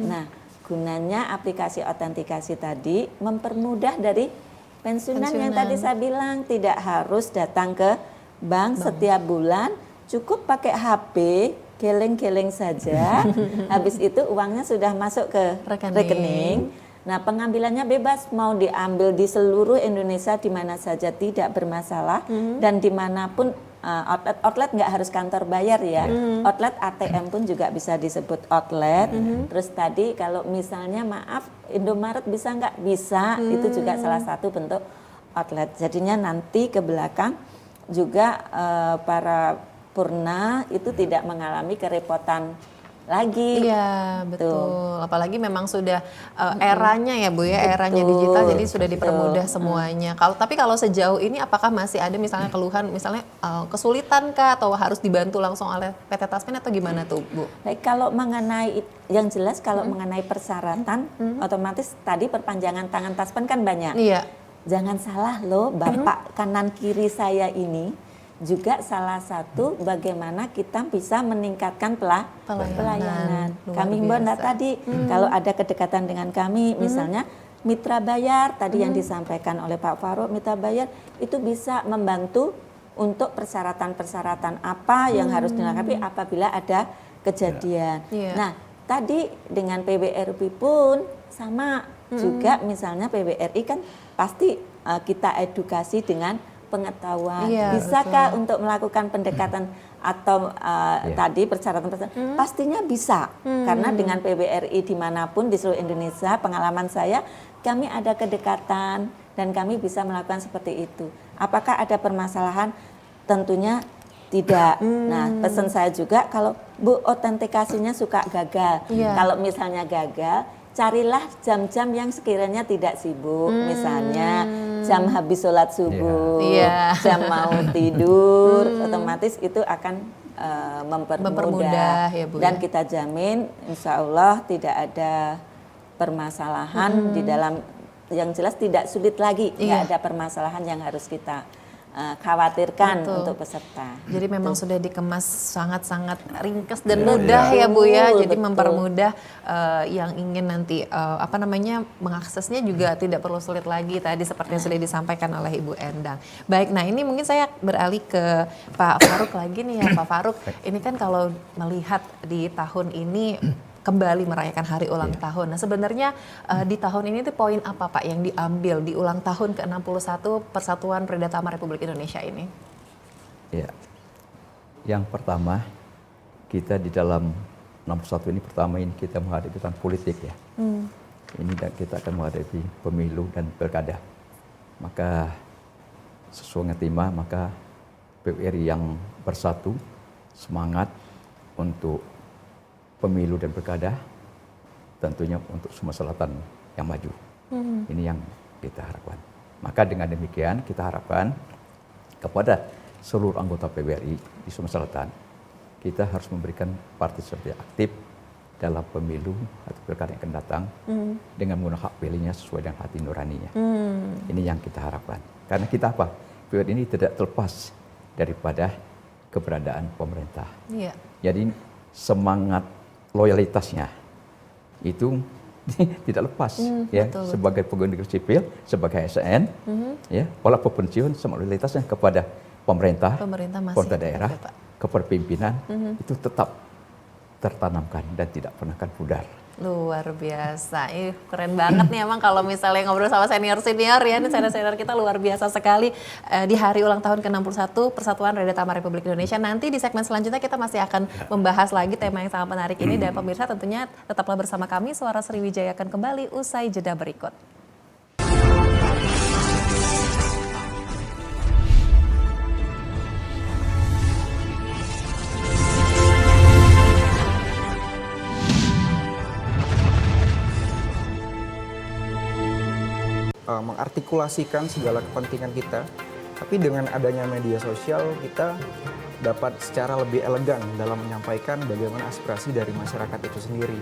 Nah, gunanya aplikasi autentikasi tadi mempermudah dari pensiunan yang tadi saya bilang, tidak harus datang ke bank setiap bulan, cukup pakai HP, geleng-geleng saja, habis itu uangnya sudah masuk ke rekening. Nah, pengambilannya bebas, mau diambil di seluruh Indonesia di mana saja tidak bermasalah, dan dimanapun outlet nggak harus kantor bayar ya, outlet ATM pun juga bisa disebut outlet. Terus tadi kalau misalnya maaf Indomaret bisa nggak? Bisa, itu juga salah satu bentuk outlet. Jadinya nanti ke belakang juga para purna itu tidak mengalami kerepotan lagi. Iya, betul. Apalagi memang sudah eranya ya Bu ya, eranya digital, jadi sudah dipermudah semuanya. Tapi kalau sejauh ini apakah masih ada misalnya keluhan, misalnya kesulitan kah atau harus dibantu langsung oleh PT Taspen atau gimana tuh Bu? Baik, kalau mengenai yang jelas kalau mengenai persyaratan, otomatis tadi perpanjangan tangan Taspen kan banyak. Iya. Jangan salah loh, Bapak kanan kiri saya ini juga salah satu bagaimana kita bisa meningkatkan pelayanan. Kami benar tadi kalau ada kedekatan dengan kami, misalnya mitra bayar tadi yang disampaikan oleh Pak Farouk, mitra bayar itu bisa membantu untuk persyaratan-persyaratan apa yang harus dilengkapi apabila ada kejadian. Nah, tadi dengan PBRI pun sama juga, misalnya PBRI kan pasti kita edukasi dengan pengetahuan. Bisakah untuk melakukan pendekatan atau tadi persyaratan pastinya bisa, karena dengan PBRI dimanapun di seluruh Indonesia, pengalaman saya kami ada kedekatan dan kami bisa melakukan seperti itu. Apakah ada permasalahan? Tentunya tidak. Nah, pesan saya juga kalau Bu autentikasinya suka gagal, kalau misalnya gagal, carilah jam-jam yang sekiranya tidak sibuk, misalnya jam habis sholat subuh, jam mau tidur, otomatis itu akan mempermudah ya, Bu, dan kita jamin insya Allah tidak ada permasalahan di dalam, yang jelas tidak sulit lagi, nggak ada permasalahan yang harus kita khawatirkan untuk peserta. Jadi memang sudah dikemas sangat-sangat ringkas dan mudah ya Bu ya. Jadi mempermudah yang ingin nanti mengaksesnya juga tidak perlu sulit lagi tadi seperti yang sudah disampaikan oleh Ibu Endang. Baik, nah ini mungkin saya beralih ke Pak Farouk lagi nih ya Pak Farouk. Ini kan kalau melihat di tahun ini kembali merayakan hari ulang tahun. Nah sebenarnya di tahun ini tuh poin apa Pak yang diambil di ulang tahun ke-61 Persatuan Predatama Republik Indonesia ini? Ya, yang pertama kita di dalam 61 ini pertama ini kita menghadapi tahun politik ya. Ini kita akan menghadapi pemilu dan pilkada. Maka sesuai dengan tema, maka PWRI yang bersatu semangat untuk pemilu dan pilkada, tentunya untuk Sumatera Selatan yang maju. Ini yang kita harapkan. Maka dengan demikian kita harapkan kepada seluruh anggota PWRI di Sumatera Selatan, kita harus memberikan partisipasi aktif dalam pemilu atau pilkada yang akan datang dengan menggunakan hak pilihnya sesuai dengan hati nuraninya. Ini yang kita harapkan. Karena kita PWRI ini tidak terlepas daripada keberadaan pemerintah. Jadi semangat loyalitasnya itu tidak lepas ya, betul. Sebagai pegawai negeri sipil, sebagai ASN ya, walaupun pensiun semangat loyalitasnya kepada pemerintah daerah, kepada pimpinan itu tetap tertanamkan dan tidak pernah akan pudar. Luar biasa, keren banget nih emang kalau misalnya ngobrol sama senior-senior ya, nih senior-senior kita luar biasa sekali di hari ulang tahun ke-61 Persatuan Reda Tama Republik Indonesia. Nanti di segmen selanjutnya kita masih akan membahas lagi tema yang sangat menarik ini, dan pemirsa tentunya tetaplah bersama kami, Suara Sriwijaya akan kembali usai jeda berikut. Mengartikulasikan segala kepentingan kita, tapi dengan adanya media sosial kita dapat secara lebih elegan dalam menyampaikan bagaimana aspirasi dari masyarakat itu sendiri.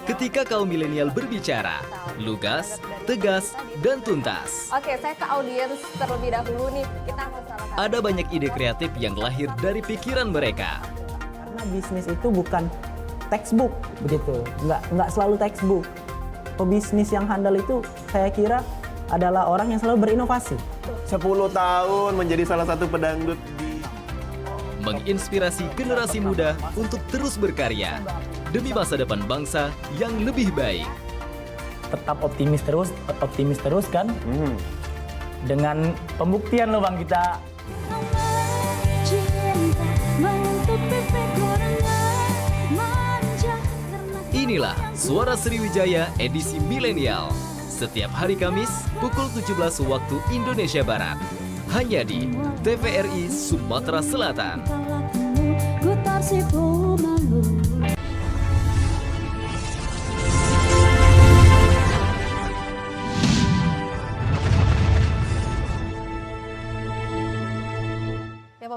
Ketika kaum milenial berbicara, lugas, tegas, dan tuntas. Oke, saya ke audiens terlebih dahulu nih. Kita akan salah satu. Ada banyak ide kreatif yang lahir dari pikiran mereka. Karena bisnis itu bukan textbook begitu, nggak selalu textbook. Pebisnis yang handal itu saya kira adalah orang yang selalu berinovasi. 10 tahun menjadi salah satu pedangdut di... Menginspirasi generasi muda untuk terus berkarya demi masa depan bangsa yang lebih baik. Tetap optimis terus kan? Dengan pembuktian loh Bang kita. Inilah Suara Sriwijaya edisi milenial. Setiap hari Kamis pukul 17 waktu Indonesia Barat. Hanya di TVRI Sumatera Selatan.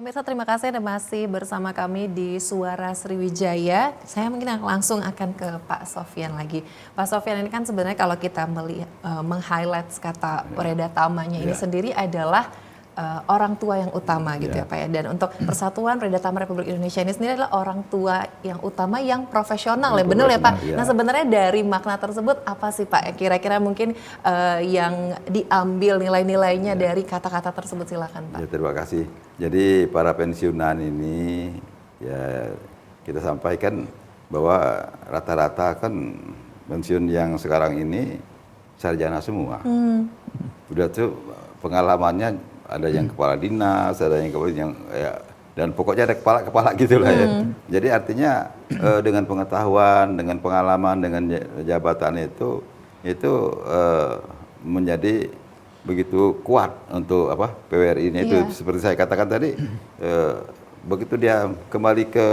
Pemirsa, terima kasih Anda masih bersama kami di Suara Sriwijaya. Saya mungkin langsung akan ke Pak Sofyan lagi. Pak Sofyan, ini kan sebenarnya kalau kita meng-highlight kata Reda Tamanya ini sendiri adalah orang tua yang utama gitu ya Pak ya. Dan untuk Persatuan Reda Tama Republik Indonesia ini sendiri adalah orang tua yang utama yang profesional ya, benar ya Pak? Ya. Nah sebenarnya dari makna tersebut apa sih Pak? Kira-kira mungkin yang diambil nilai-nilainya dari kata-kata tersebut, silakan Pak. Ya, terima kasih. Jadi para pensiunan ini ya kita sampaikan bahwa rata-rata kan pensiun yang sekarang ini sarjana semua. Udah tuh pengalamannya ada yang kepala dinas, ada yang ya, dan pokoknya ada kepala-kepala gitulah ya. Jadi artinya dengan pengetahuan, dengan pengalaman, dengan jabatan itu menjadi begitu kuat untuk PWRI ini itu seperti saya katakan tadi, begitu dia kembali ke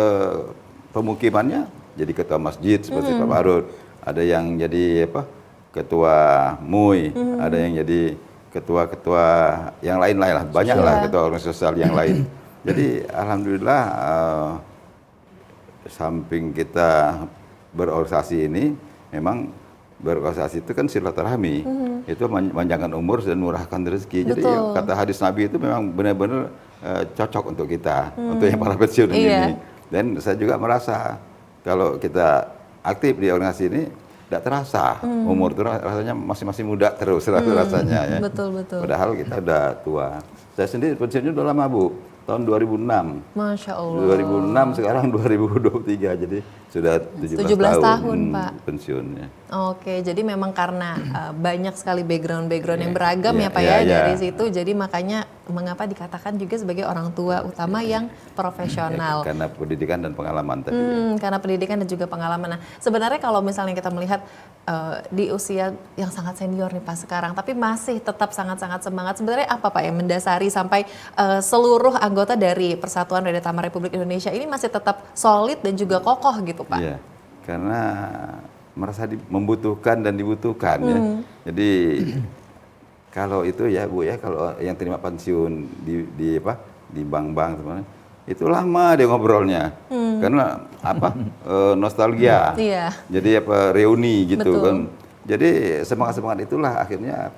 pemukimannya jadi ketua masjid seperti Pak Barut, ada yang jadi ketua MUI, ada yang jadi ketua-ketua yang lain-lain lah, banyak lah ketua organisasi sosial yang lain. Jadi alhamdulillah samping kita berorganisasi ini, memang berorganisasi itu kan silaturahmi, itu panjangkan umur dan murahkan rezeki. Jadi kata hadis Nabi itu memang benar-benar cocok untuk kita, untuk yang para pensiun ini. Dan saya juga merasa kalau kita aktif di organisasi ini, tidak terasa umur itu rasanya masih muda terus rasanya ya. Betul. Padahal kita udah tua. Saya sendiri pensiunnya udah lama Bu, tahun 2006. Masya Allah. 2006 sekarang 2023, jadi sudah 17 tahun Pak pensiunnya. Oke, jadi memang karena banyak sekali background yang beragam ya Pak ya dari situ, jadi makanya mengapa dikatakan juga sebagai orang tua utama yang profesional. Karena pendidikan dan pengalaman tadi. Karena pendidikan dan juga pengalaman. Nah, sebenarnya kalau misalnya kita melihat di usia yang sangat senior nih Pak sekarang, tapi masih tetap sangat-sangat semangat. Sebenarnya apa Pak yang mendasari sampai seluruh anggota dari Persatuan Reda Tama Republik Indonesia ini masih tetap solid dan juga kokoh gitu Pak? Iya, karena merasa membutuhkan dan dibutuhkan ya. Jadi kalau itu ya Bu ya, kalau yang terima pensiun di bank-bank sebenarnya itu lama dia ngobrolnya. Karena nostalgia. Jadi reuni gitu kan. Jadi semangat itulah akhirnya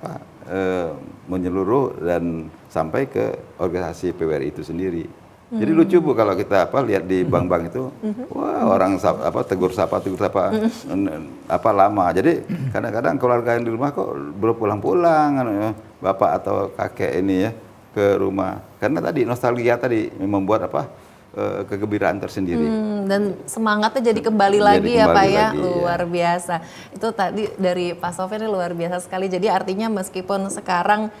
menyeluruh dan sampai ke organisasi PWRI itu sendiri. Jadi lucu Bu kalau kita lihat di bank-bank itu, wah orang tegur sapa lama. Jadi kadang-kadang keluarga yang di rumah kok belum pulang-pulang, bapak atau kakek ini ya ke rumah. Karena tadi nostalgia tadi membuat kegembiraan tersendiri. Dan semangatnya jadi kembali lagi ya Pak ya, luar biasa. Itu tadi dari Pak Sofyan ini luar biasa sekali. Jadi artinya meskipun sekarang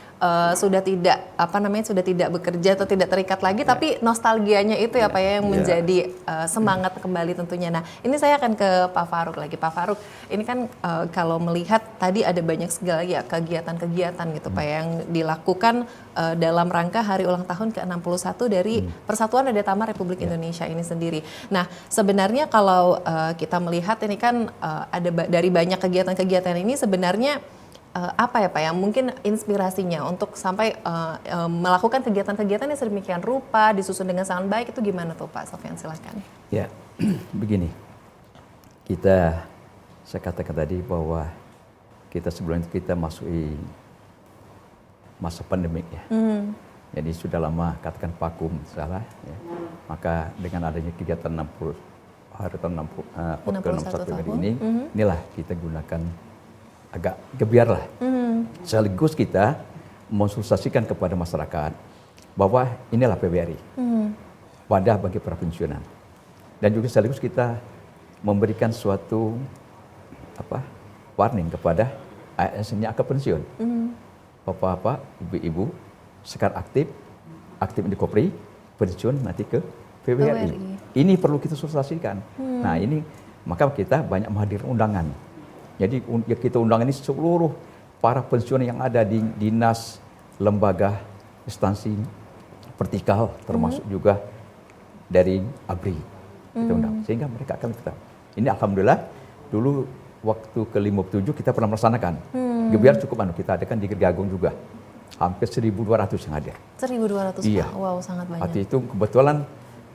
sudah tidak sudah tidak bekerja atau tidak terikat lagi, tapi nostalgianya itu ya Pak ya yang menjadi semangat kembali tentunya. Nah ini saya akan ke Pak Farouk lagi. Pak Farouk, ini kan kalau melihat tadi ada banyak sekali ya kegiatan-kegiatan gitu Pak yang dilakukan dalam rangka hari ulang tahun ke-61 dari Persatuan Dada Tama Republik Indonesia ini sendiri. Nah sebenarnya kalau kita melihat ini kan ada dari banyak kegiatan-kegiatan ini sebenarnya apa ya Pak ya, mungkin inspirasinya untuk sampai melakukan kegiatan-kegiatan yang sedemikian rupa, disusun dengan sangat baik, itu gimana tuh Pak Sofyan, silakan. Ya, begini, saya katakan tadi bahwa kita sebelum itu kita masuki masa pandemik ya. Jadi sudah lama katakan vakum salah ya. Maka dengan adanya kegiatan 61 hari ini, inilah kita gunakan agak gebiar lah. Sekaligus kita mensosialisasikan kepada masyarakat bahwa inilah PBRI, wadah bagi para pensiunan. Dan juga sekaligus kita memberikan suatu warning kepada ASN yang akan pensiun. Bapak-bapak, ibu-ibu, sekarang aktif di Kopri, pensiun nanti ke PBRI. Ini perlu kita sosialisasikan. Nah ini, maka kita banyak menghadirkan undangan. Jadi kita undang ini seluruh para pensiun yang ada di dinas, lembaga, instansi vertikal, termasuk juga dari ABRI. Kita undang, sehingga mereka akan kita. Ini alhamdulillah dulu waktu ke-57 kita pernah melaksanakan. Gebiar cukup kita adakan di Gergagung juga. Hampir 1.200 yang hadir. 1.200 iya. Pak, wow sangat banyak. Waktu itu kebetulan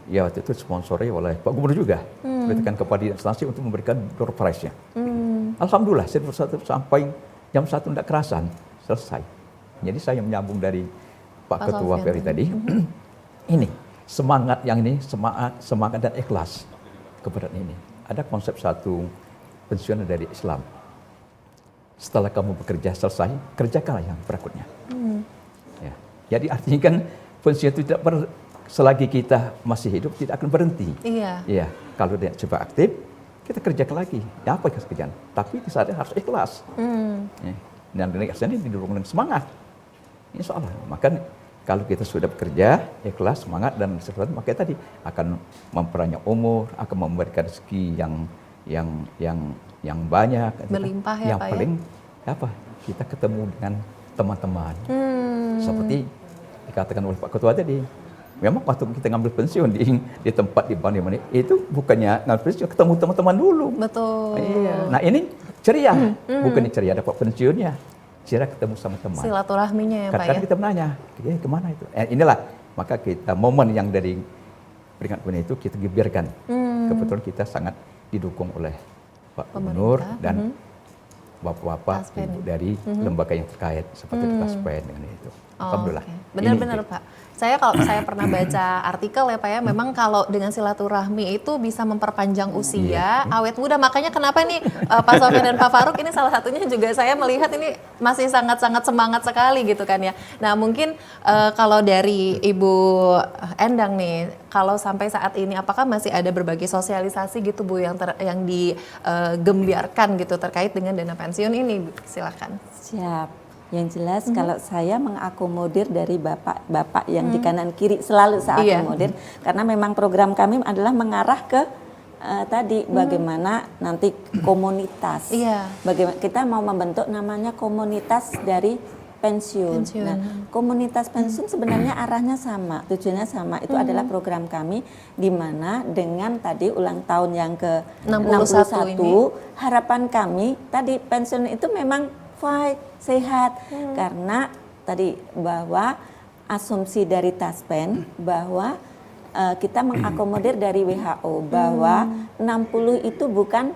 waktu itu sponsori oleh Pak Gubernur juga. Berikan kepada instansi untuk memberikan door prize-nya. Alhamdulillah, sampai jam 1 tidak kerasan, selesai. Jadi saya menyambung dari Pak Ketua PRI tadi. Ini, semangat yang ini, semangat dan ikhlas kepada ini. Ada konsep satu pensiun dari Islam. Setelah kamu bekerja selesai, kerjakanlah yang berikutnya. Ya. Jadi artinya kan pensiun itu tidak selagi kita masih hidup tidak akan berhenti. Iya. Ya, kalau dia coba aktif, kita kerjakan lagi. Ya apa kerjaan? Tapi di saat harus ikhlas. Ya. Dan ini didukung dengan semangat. Ini soalnya. Maka kalau kita sudah bekerja, ikhlas, semangat dan sesuatu, maka tadi akan memperbanyak umur, akan memberikan rezeki yang banyak. Berlimpah ya yang Pak paling ya? Kita ketemu dengan teman-teman. Seperti dikatakan oleh Pak Ketua tadi. Memang waktu kita ngambil pensiun di tempat di mana itu bukannya ngambil pensiun, ketemu teman-teman dulu. Betul. Iya. Nah ini ceria, bukannya ceria dapat pensiunnya, ceria ketemu sama teman. Silaturahminya ya Pak ya. Kadang kita menanya, kemana itu? Inilah maka kita momen yang dari peringatan itu kita gebiarkan. Kebetulan kita sangat didukung oleh Pak Gubernur dan bapak-bapak dari lembaga yang terkait seperti Taspen dengan itu. Alhamdulillah. Benar-benar Pak. Kalau saya pernah baca artikel ya Pak ya, memang kalau dengan silaturahmi itu bisa memperpanjang usia, awet muda. Makanya kenapa nih Pak Sofyan dan Pak Farouk ini salah satunya juga saya melihat ini masih sangat-sangat semangat sekali gitu kan ya. Nah mungkin kalau dari Ibu Endang nih, kalau sampai saat ini apakah masih ada berbagai sosialisasi gitu Bu yang digembiarkan gitu terkait dengan dana pensiun ini? Silakan. Siap. Yang jelas kalau saya mengakomodir dari bapak-bapak yang di kanan kiri selalu saya akomodir karena memang program kami adalah mengarah ke tadi bagaimana nanti komunitas. Bagaimana kita mau membentuk namanya komunitas dari pensiun. Nah, komunitas pensiun sebenarnya arahnya sama, tujuannya sama. Itu adalah program kami di mana dengan tadi ulang tahun yang ke-61 harapan kami tadi pensiun itu memang sehat karena tadi bahwa asumsi dari Taspen bahwa kita mengakomodir dari WHO bahwa 60 itu bukan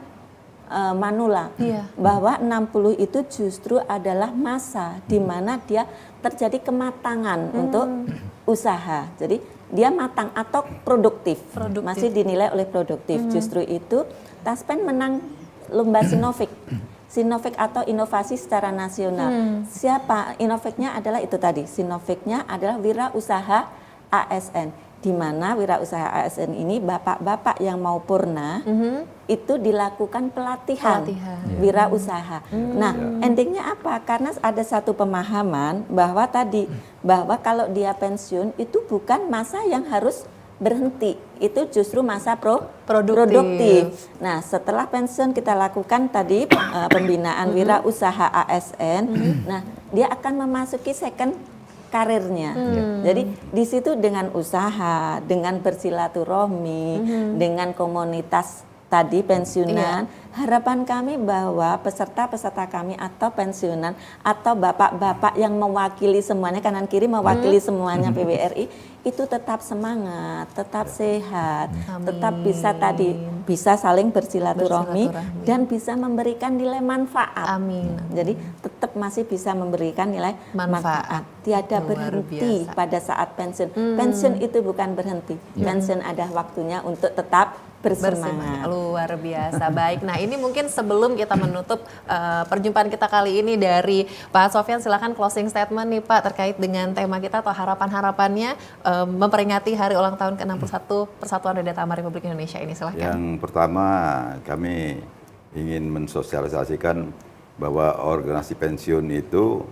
manula, bahwa 60 itu justru adalah masa di mana dia terjadi kematangan untuk usaha. Jadi dia matang atau produktif. Masih dinilai oleh produktif. Justru itu Taspen menang lomba Sinovac atau inovasi secara nasional. Siapa? Inovacnya adalah itu tadi. Sinovacnya adalah wirausaha ASN. di mana wirausaha ASN ini bapak-bapak yang mau purna itu dilakukan pelatihan. Wirausaha. Nah, endingnya apa? Karena ada satu pemahaman bahwa kalau dia pensiun itu bukan masa yang harus berhenti, itu justru masa produktif. Nah, setelah pensiun kita lakukan tadi pembinaan wirausaha ASN. Nah, dia akan memasuki second karirnya. Jadi di situ dengan usaha, dengan bersilaturahmi, dengan komunitas tadi pensiunan, harapan kami bahwa peserta-peserta kami atau pensiunan atau bapak-bapak yang mewakili semuanya, kanan kiri mewakili semuanya PWRI, itu tetap semangat, tetap sehat, tetap bisa saling bersilaturahmi dan bisa memberikan nilai manfaat. Jadi tetap masih bisa memberikan nilai manfaat. Tiada berhenti pada saat pensiun. Pensiun itu bukan berhenti. Pensiun ada waktunya untuk tetap bersemangat. Luar biasa. Baik. Nah, ini mungkin sebelum kita menutup perjumpaan kita kali ini dari Pak Sofyan, silakan closing statement nih Pak terkait dengan tema kita atau harapan-harapannya memperingati hari ulang tahun ke-61 Persatuan Reda Tama Republik Indonesia ini. Silakan. Yang pertama, kami ingin mensosialisasikan bahwa organisasi pensiun itu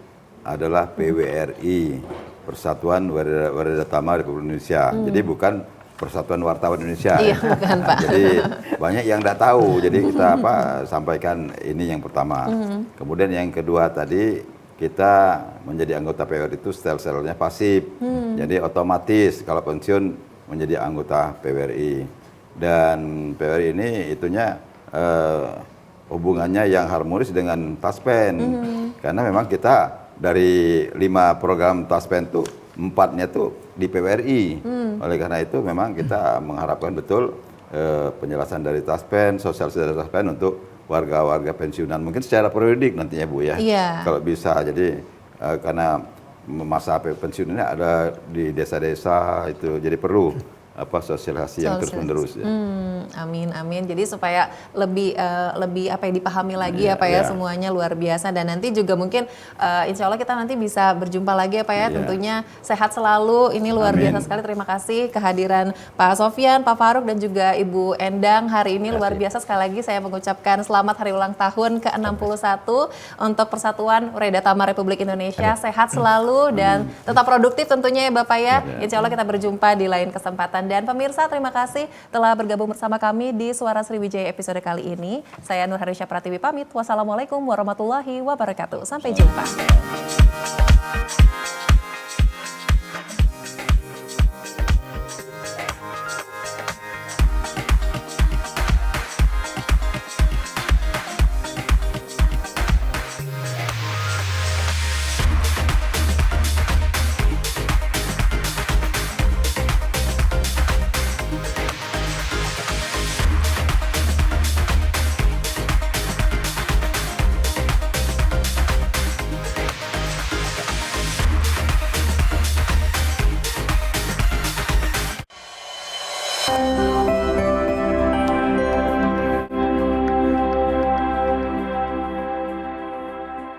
adalah PWRI, Persatuan Reda Tama Republik Indonesia. Jadi bukan Persatuan Wartawan Indonesia. Iya, bukan Pak. Jadi banyak yang tidak tahu. Jadi kita sampaikan ini yang pertama. Kemudian yang kedua tadi kita menjadi anggota PWRI itu sel-selnya pasif. Jadi otomatis kalau pensiun menjadi anggota PWRI. Dan PWRI ini itunya hubungannya yang harmonis dengan Taspen. Karena memang kita dari 5 program Taspen itu 4-nya tuh di PWRI. Oleh karena itu memang kita mengharapkan betul penjelasan dari Taspen, sosialisasi dari Taspen untuk warga-warga pensiunan. Mungkin secara periodik nantinya Bu ya. Kalau bisa. Jadi karena masa pensiun ini ada di desa-desa itu, jadi perlu sosialisasi yang terus-menerus ya. Amin, amin. Jadi supaya lebih dipahami lagi ya Pak ya, semuanya luar biasa. Dan nanti juga mungkin insya Allah kita nanti bisa berjumpa lagi ya Pak ya. Tentunya sehat selalu. Ini luar biasa sekali. Terima kasih kehadiran Pak Sofyan, Pak Faruk dan juga Ibu Endang hari ini luar biasa. Sekali lagi saya mengucapkan selamat hari ulang tahun ke-61 untuk Persatuan Reda Tama Republik Indonesia. Sehat selalu dan tetap produktif tentunya ya Bapak ya. Insya Allah kita berjumpa di lain kesempatan. Dan pemirsa, terima kasih telah bergabung bersama kami di Suara Sriwijaya episode kali ini. Saya Nur Harisha Pratiwi pamit. Wassalamualaikum warahmatullahi wabarakatuh. Sampai jumpa. Bye.